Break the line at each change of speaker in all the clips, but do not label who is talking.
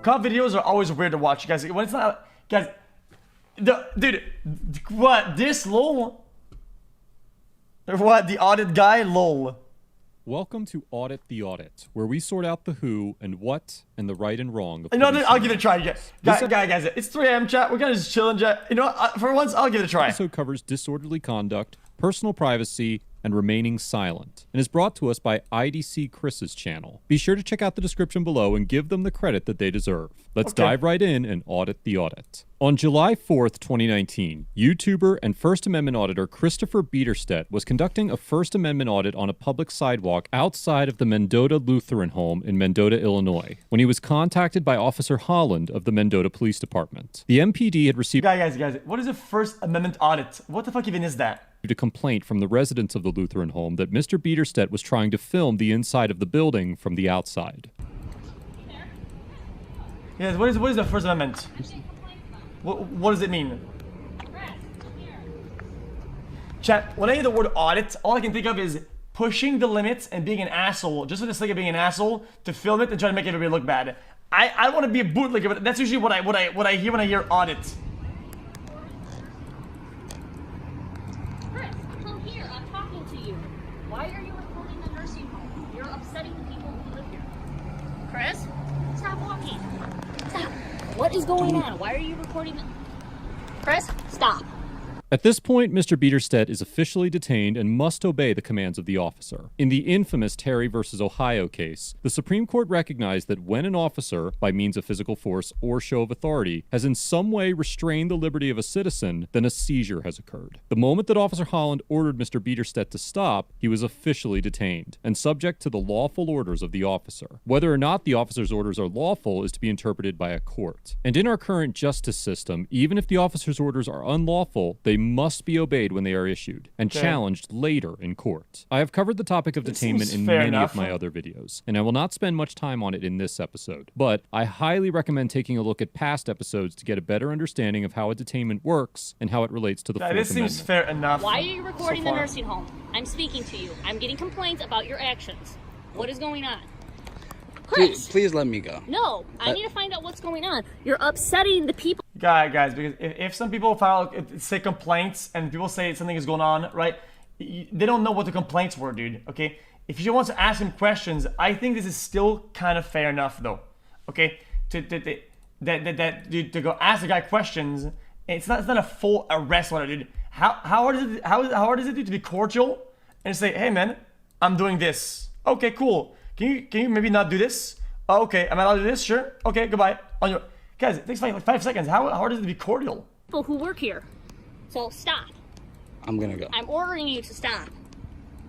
Cop videos are always weird to watch, guys. When it's not, guys. Dude, what? This lol? Or what? The audit guy lol.
Welcome to Audit the Audit, where we sort out the who and what and the right and wrong of
No, I'll give it a try. Guys, it's 3 a.m. chat. We're gonna just chill and chat. You know what? For once, I'll give it a try.
This episode covers disorderly conduct, personal privacy, and remaining silent, and is brought to us by IDC Chris's channel. Be sure to check out the description below and give them the credit that they deserve. Let's dive right in and audit the audit. On July 4th, 2019, YouTuber and First Amendment auditor Christopher Biederstedt was conducting a First Amendment audit on a public sidewalk outside of the Mendota Lutheran home in Mendota, Illinois, when he was contacted by Officer Holland of the Mendota Police Department. The MPD had received
Guys, what is a First Amendment audit? What the fuck even is that?
A complaint from the residents of the Lutheran home that Mr. Biederstedt was trying to film the inside of the building from the outside.
Yes, what is the First Amendment? What does it mean? Chat, when I hear the word audit, all I can think of is pushing the limits and being an asshole, just for the sake of being an asshole, to film it and try to make everybody look bad. I want to be a bootlegger, but that's usually what I hear when I hear audit.
Why are you recording the nursing home? You're upsetting the people who live here. Chris, stop walking. Stop. What is going on? Why are you recording the... Chris, stop.
At this point, Mr. Biederstedt is officially detained and must obey the commands of the officer. In the infamous Terry versus Ohio case, the Supreme Court recognized that when an officer, by means of physical force or show of authority, has in some way restrained the liberty of a citizen, then a seizure has occurred. The moment that Officer Holland ordered Mr. Biederstedt to stop, he was officially detained and subject to the lawful orders of the officer. Whether or not the officer's orders are lawful is to be interpreted by a court. And in our current justice system, even if the officer's orders are unlawful, they must be obeyed when they are issued, and challenged later in court. I have covered the topic of detainment in many of my other videos, and I will not spend much time on it in this episode, but I highly recommend taking a look at past episodes to get a better understanding of how a detainment works and how it relates to the Fourth Amendment.
This seems fair enough.
Why are you recording the nursing home? I'm speaking to you. I'm getting complaints about your actions. What is going on? Chris,
please let me go.
No, I need to find out what's going on. You're upsetting the people.
Guys, because if some people say complaints and people say something is going on, right? They don't know what the complaints were, dude. Okay, if you want to ask him questions, I think this is still kind of fair enough, though. Okay, to go ask the guy questions, it's not a full arrest letter, dude. How hard is it dude, to be cordial and say, hey man, I'm doing this. Okay, cool. Can you maybe not do this? Oh, okay, am I allowed to do this? Sure. Okay, goodbye. Guys, it takes like 5 seconds. How hard is it to be cordial?
People who work here. So stop.
I'm gonna go.
I'm ordering you to stop.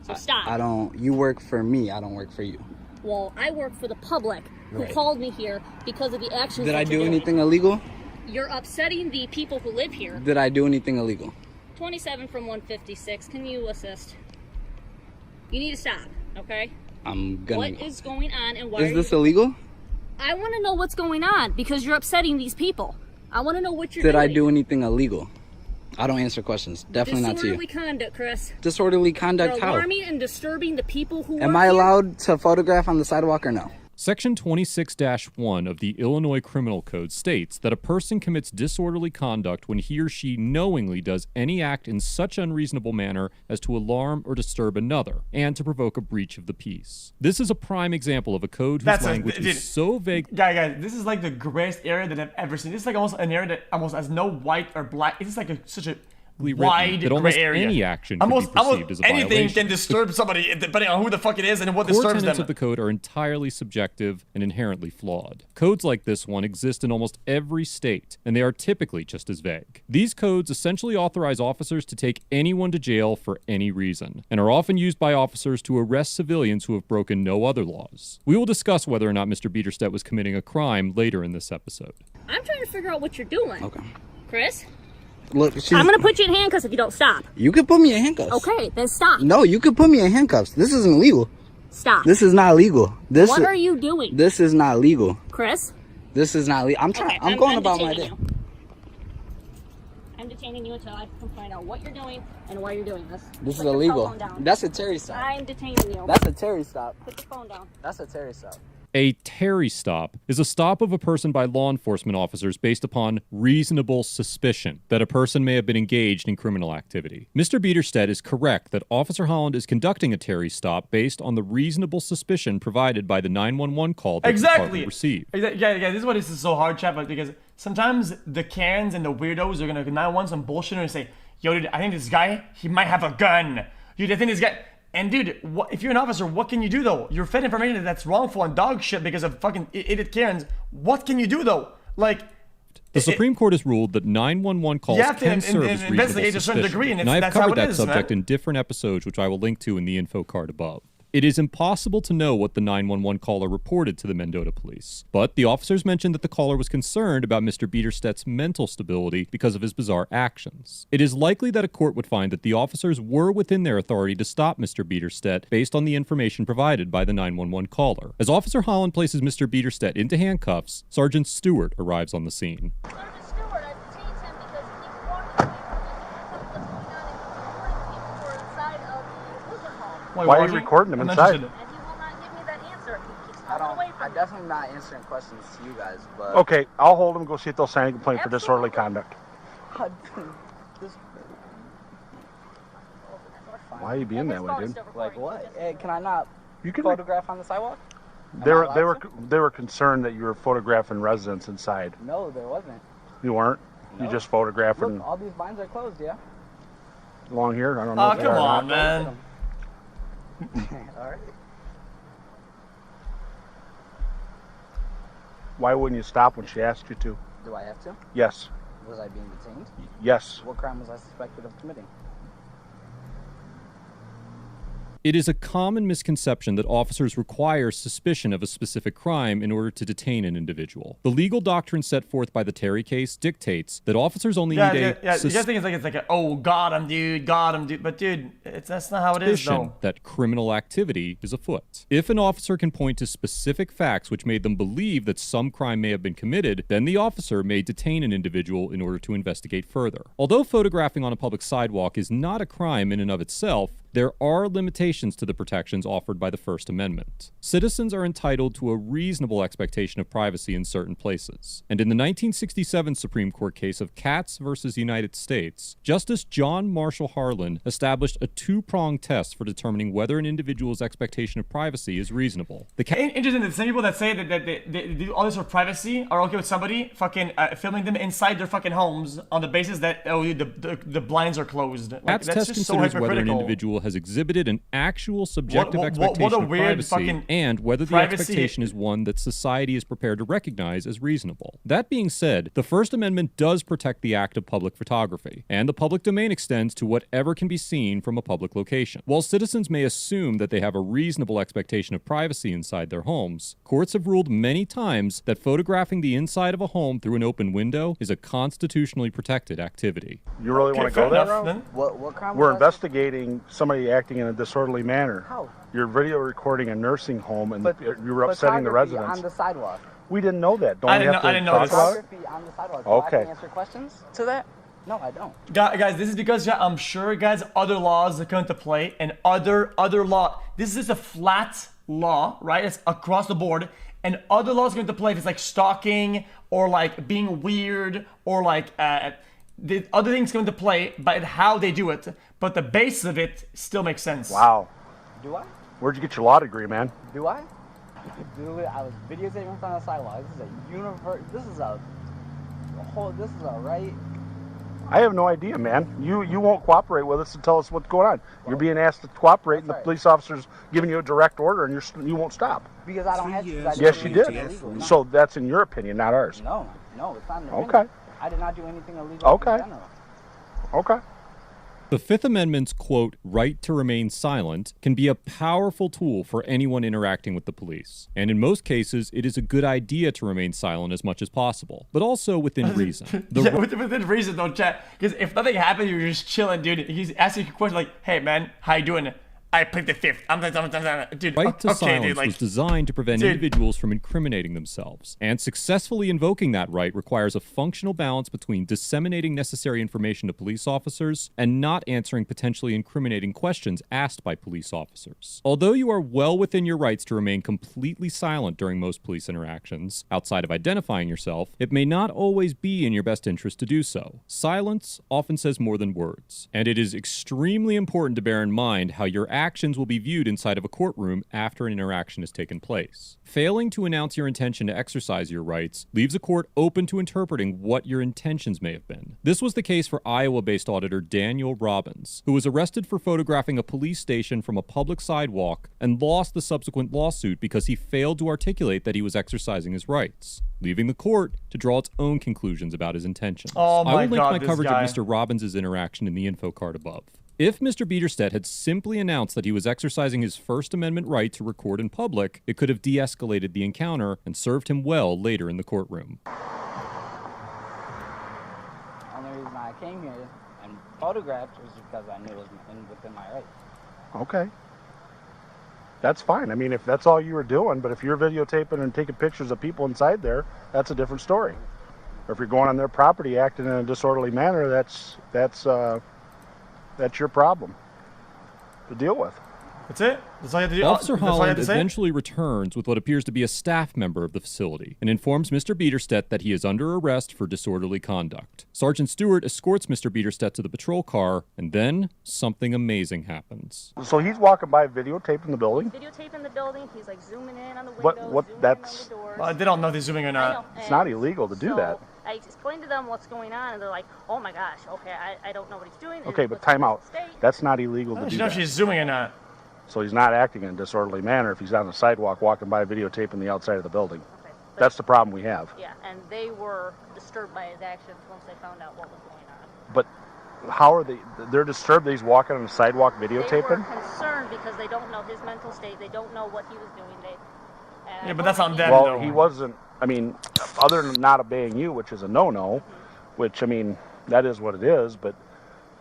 So stop.
You work for me, I don't work for you.
Well, I work for the public who called me here because of the actions
Did I do anything illegal?
You're upsetting the people who live here.
Did I do anything illegal?
27 from 156. Can you assist? You need to stop, okay?
I'm gonna
What is going on and why
Is this illegal?
I want to know what's going on because you're upsetting these people. I want to know what you're doing.
Did I do anything illegal? I don't answer questions. Definitely not to you.
Disorderly conduct, Chris.
Disorderly conduct
You're
how?
alarming and disturbing the people who
Am I allowed to photograph on the sidewalk or no?
Section 26-1 of the Illinois Criminal Code states that a person commits disorderly conduct when he or she knowingly does any act in such unreasonable manner as to alarm or disturb another, and to provoke a breach of the peace. This is a prime example of a code whose language is so vague.
Guys, this is like the greatest area that I've ever seen. This is like almost an area that almost has no white or black. It's just like such a wide
almost
gray area.
Any action can be perceived as a
anything
violation.
can disturb somebody depending on who the fuck it is and what
Core
disturbs
tenets
them.
of the code are entirely subjective and inherently flawed. Codes like this one exist in almost every state, and they are typically just as vague. These codes essentially authorize officers to take anyone to jail for any reason, and are often used by officers to arrest civilians who have broken no other laws. We will discuss whether or not Mr. Biederstedt was committing a crime later in this episode.
I'm trying to figure out what you're doing.
Okay.
Chris?
Look,
I'm going to put you in handcuffs if you don't stop.
You could put me in handcuffs.
Okay, then stop.
No, you could put me in handcuffs. This isn't legal.
Stop.
This is not legal.
What are you doing?
This is not legal.
Chris?
This is not legal. I'm going about my day.
I'm detaining you until I can find out what you're doing and why you're doing this.
This is illegal. That's a Terry stop.
I'm detaining you.
That's a Terry stop.
Put the phone down.
That's a Terry stop.
A Terry stop is a stop of a person by law enforcement officers based upon reasonable suspicion that a person may have been engaged in criminal activity. Mr. Biederstedt is correct that Officer Holland is conducting a Terry stop based on the reasonable suspicion provided by the 911 call that the department received.
Yeah, this is why this is so hard, chat, but because sometimes the Karens and the weirdos are gonna 911 some bullshit and say, yo, dude, I think this guy, he might have a gun. Dude, I think this guy... And dude, if you're an officer, what can you do though? You're fed information that's wrongful and dog shit because of fucking idiot Karens. What can you do though? Like...
The Supreme Court has ruled that 911 calls can serve as reasonable
investigate to a certain degree,
and I've covered that subject in different episodes, which I will link to in the info card above. It is impossible to know what the 911 caller reported to the Mendota police, but the officers mentioned that the caller was concerned about Mr. Biederstedt's mental stability because of his bizarre actions. It is likely that a court would find that the officers were within their authority to stop Mr. Biederstedt based on the information provided by the 911 caller. As Officer Holland places Mr. Biederstedt into handcuffs, Sergeant Stewart arrives on the scene.
Sergeant Stewart, I've detained him because he keeps walking away from me. He keeps what's going on and recording people who are inside of the prison home.
Why are you recording him inside?
And he will not give me that answer. He keeps walking away from
I'm
me.
definitely not answering questions to you guys, but...
Okay, I'll hold him, go see if they'll sign a complaint for disorderly conduct. Why are you being that way, dude?
Like what? Hey, can I not
You can.
photograph on the sidewalk?
They were concerned that you were photographing residents inside.
No, there wasn't.
You weren't.
No.
You just photographing
Look, all these blinds are closed, yeah?
along here. I don't know.
Oh,
if they
come
are or
on,
not.
man.
All right.
Why wouldn't you stop when she asked you to?
Do I have to?
Yes.
Was I being detained?
Yes.
What crime was I suspected of committing?
It is a common misconception that officers require suspicion of a specific crime in order to detain an individual. The legal doctrine set forth by the Terry case dictates that officers only need
You guys think it's like oh, got him, dude. But dude, that's not how it is, though.
That criminal activity is afoot. If an officer can point to specific facts which made them believe that some crime may have been committed, then the officer may detain an individual in order to investigate further. Although photographing on a public sidewalk is not a crime in and of itself, there are limitations to the protections offered by the First Amendment. Citizens are entitled to a reasonable expectation of privacy in certain places. And in the 1967 Supreme Court case of Katz versus United States, Justice John Marshall Harlan established a two-pronged test for determining whether an individual's expectation of privacy is reasonable.
Interesting that the same people that say that they do all this for privacy are okay with somebody fucking filming them inside their fucking homes on the basis that the blinds are closed. Like,
Katz test considers whether an individual has exhibited an actual subjective expectation of privacy and whether the expectation is one that society is prepared to recognize as reasonable. That being said, the First Amendment does protect the act of public photography, and the public domain extends to whatever can be seen from a public location. While citizens may assume that they have a reasonable expectation of privacy inside their homes, courts have ruled many times that photographing the inside of a home through an open window is a constitutionally protected activity.
You really want to go that route?
What crime?
We're investigating somebody acting in a disorderly manner.
How?
You're video recording a nursing home and you were upsetting the residents.
On the sidewalk.
We didn't know that. Don't
I
we
didn't
have
know-
to
I didn't know
talk
this.
about it?
Photography on the sidewalk.
Okay.
Do I have to answer questions to that? No, I don't.
Guys, this is because I'm sure, guys, other laws that come into play and other law. This is a flat law, right? It's across the board, and other laws come into play if it's like stalking or like being weird or like the other things come into play, but how they do it. But the base of it still makes sense.
Wow.
Do I?
Where'd you get your law degree, man?
Do I? I was videotaping from the sidewalk. This is a universe. This is a right.
I have no idea, man. You won't cooperate with us and tell us what's going on. You're being asked to cooperate, and the police officer's giving you a direct order, and you won't stop.
Because I don't have to.
Yes, you did. So that's in your opinion, not ours.
No, it's not.
Okay.
I did not do anything illegal.
Okay.
In general.
Okay.
The Fifth Amendment's, quote, right to remain silent can be a powerful tool for anyone interacting with the police. And in most cases, it is a good idea to remain silent as much as possible, but also within reason.
Within reason, though, chat. Because if nothing happened, you're just chilling, dude. He's asking you a question like, hey, man, how you doing? I picked the fifth. Dude,
Right to
okay,
silence
dude, like,
was designed to prevent
dude.
individuals from incriminating themselves, and successfully invoking that right requires a functional balance between disseminating necessary information to police officers and not answering potentially incriminating questions asked by police officers. Although you are well within your rights to remain completely silent during most police interactions, outside of identifying yourself, it may not always be in your best interest to do so. Silence often says more than words, and it is extremely important to bear in mind how your actions will be viewed inside of a courtroom after an interaction has taken place. Failing to announce your intention to exercise your rights leaves a court open to interpreting what your intentions may have been. This was the case for Iowa-based auditor Daniel Robbins, who was arrested for photographing a police station from a public sidewalk and lost the subsequent lawsuit because he failed to articulate that he was exercising his rights, leaving the court to draw its own conclusions about his intentions.
Oh my
I will link
God,
my
this
coverage
guy.
of Mr. Robbins' interaction in the info card above. If Mr. Biederstedt had simply announced that he was exercising his First Amendment right to record in public, it could have de-escalated the encounter and served him well later in the courtroom.
Only reason I came here and photographed was because I knew it was within my rights.
Okay. That's fine. I mean, if that's all you were doing, but if you're videotaping and taking pictures of people inside there, that's a different story. Or if you're going on their property acting in a disorderly manner, that's your problem to deal with.
That's it? That's all you have to do?
Officer
That's all you have
Holland
to say?
eventually returns with what appears to be a staff member of the facility and informs Mr. Biederstedt that he is under arrest for disorderly conduct. Sergeant Stewart escorts Mr. Biederstedt to the patrol car, and then something amazing happens.
So he's walking by videotaping the building?
Videotaping the building. He's like zooming in on the
What-
windows,
what-
zooming
that's-
in on the doors.
They don't know if they're zooming or
I
not.
know,
It's
and
not illegal to do
so
that.
I explained to them what's going on, and they're like, "Oh my gosh, okay, I don't know what he's doing."
Okay,
It's
but
with
time
the
out.
state.
That's not illegal to
I
do
don't know if
that.
she's zooming or not.
So he's not acting in a disorderly manner if he's on the sidewalk walking by videotaping the outside of the building.
Okay, but-
That's the problem we have.
Yeah, and they were disturbed by his actions once they found out what was going on.
But how are they? They're disturbed that he's walking on the sidewalk
They
videotaping?
were concerned because they don't know his mental state. They don't know what he was doing.
Yeah, but that's on them.
Well,
though.
he wasn't, I mean, other than not obeying you, which is a no-no, which, I mean, that is what it is, but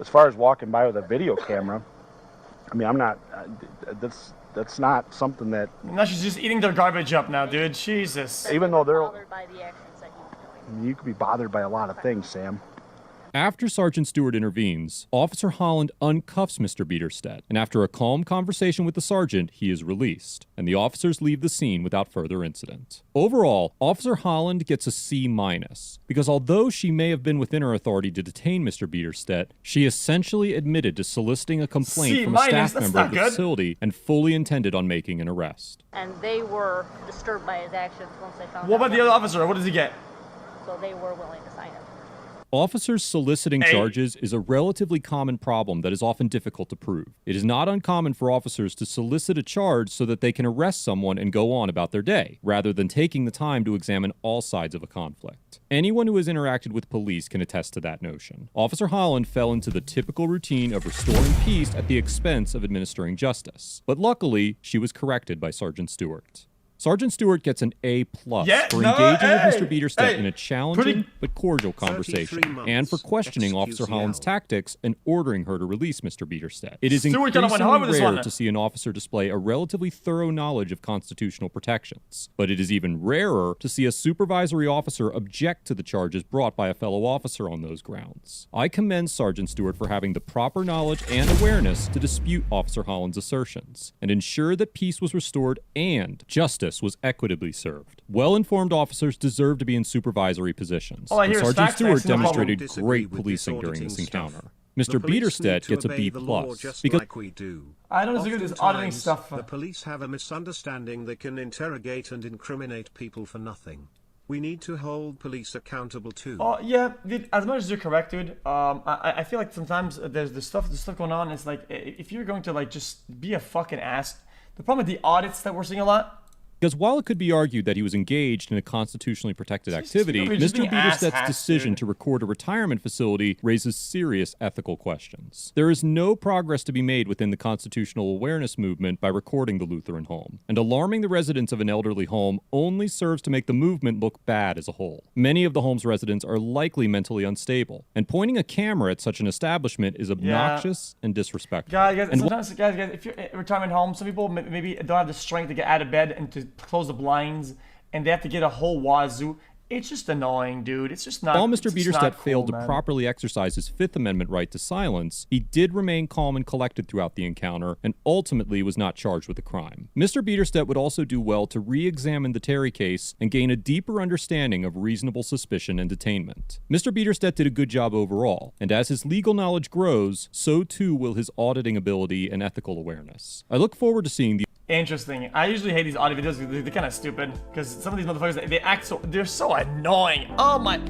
as far as walking by with a video camera, I mean, I'm not, that's not something that,
Now she's just eating their garbage up now, dude. Jesus.
even though they're,
bothered by the actions that he was doing.
you could be bothered by a lot of things, Sam.
After Sergeant Stewart intervenes, Officer Holland uncuffs Mr. Biederstedt, and after a calm conversation with the sergeant, he is released, and the officers leave the scene without further incident. Overall, Officer Holland gets a C-, because although she may have been within her authority to detain Mr. Biederstedt, she essentially admitted to soliciting a complaint from a
C-,
staff
that's
member
not
of the
good.
facility and fully intended on making an arrest.
And they were disturbed by his actions once they found out.
What about the other officer? What does he get?
So they were willing to sign it.
Officers soliciting
Hey.
charges is a relatively common problem that is often difficult to prove. It is not uncommon for officers to solicit a charge so that they can arrest someone and go on about their day, rather than taking the time to examine all sides of a conflict. Anyone who has interacted with police can attest to that notion. Officer Holland fell into the typical routine of restoring peace at the expense of administering justice. But luckily, she was corrected by Sergeant Stewart. Sergeant Stewart gets an A+
Yeah,
for
no,
engaging
hey,
with Mr. Biederstedt
hey,
in a challenging
pretty-
but cordial conversation,
33 months,
and for questioning Officer
xQc
Holland's
out.
tactics and ordering her to release Mr. Biederstedt. It is
Stewart kinda went hard with this
increasingly
one.
rare to see an officer display a relatively thorough knowledge of constitutional protections, but it is even rarer to see a supervisory officer object to the charges brought by a fellow officer on those grounds. I commend Sergeant Stewart for having the proper knowledge and awareness to dispute Officer Holland's assertions, and ensure that peace was restored and justice was equitably served. Well-informed officers deserve to be in supervisory positions.
All I
and
hear is
Sergeant
facts,
Stewart
facts, no problem.
demonstrated
Disagree
great
with
policing
this
during this
auditing stuff.
encounter.
The
Mr.
police need
Biederstedt
to
gets a
obey
B+,
the law just
because
like we do.
I don't disagree with this auditing
Oftentimes,
stuff.
The police have a misunderstanding they can interrogate and incriminate people for nothing. We need to hold police accountable too.
Oh yeah, dude, as much as you're correct, dude. I feel like sometimes there's the stuff going on. It's like if you're going to like just be a fucking ass. The problem with the audits that we're seeing a lot.
Because while it could be argued that he was engaged in a constitutionally protected activity,
just
Mr.
being
Biederstedt's
asshats,
decision
dude.
to record a retirement facility raises serious ethical questions. There is no progress to be made within the constitutional awareness movement by recording the Lutheran home, and alarming the residents of an elderly home only serves to make the movement look bad as a whole. Many of the home's residents are likely mentally unstable, and pointing a camera at such an establishment is obnoxious and disrespectful.
Guys,
And
sometimes, guys, if you're at a retirement home, some people maybe don't have the strength to get out of bed and to close the blinds, and they have to get a whole wazoo. It's just annoying, dude. It's just not.
while Mr.
it's just not
Biederstedt
cool,
failed to
man.
properly exercise his Fifth Amendment right to silence, he did remain calm and collected throughout the encounter and ultimately was not charged with a crime. Mr. Biederstedt would also do well to re-examine the Terry case and gain a deeper understanding of reasonable suspicion and detainment. Mr. Biederstedt did a good job overall, and as his legal knowledge grows, so too will his auditing ability and ethical awareness. I look forward to seeing the
Interesting. I usually hate these audio videos because they're kind of stupid. Because some of these motherfuckers, they act so, they're so annoying. Oh my.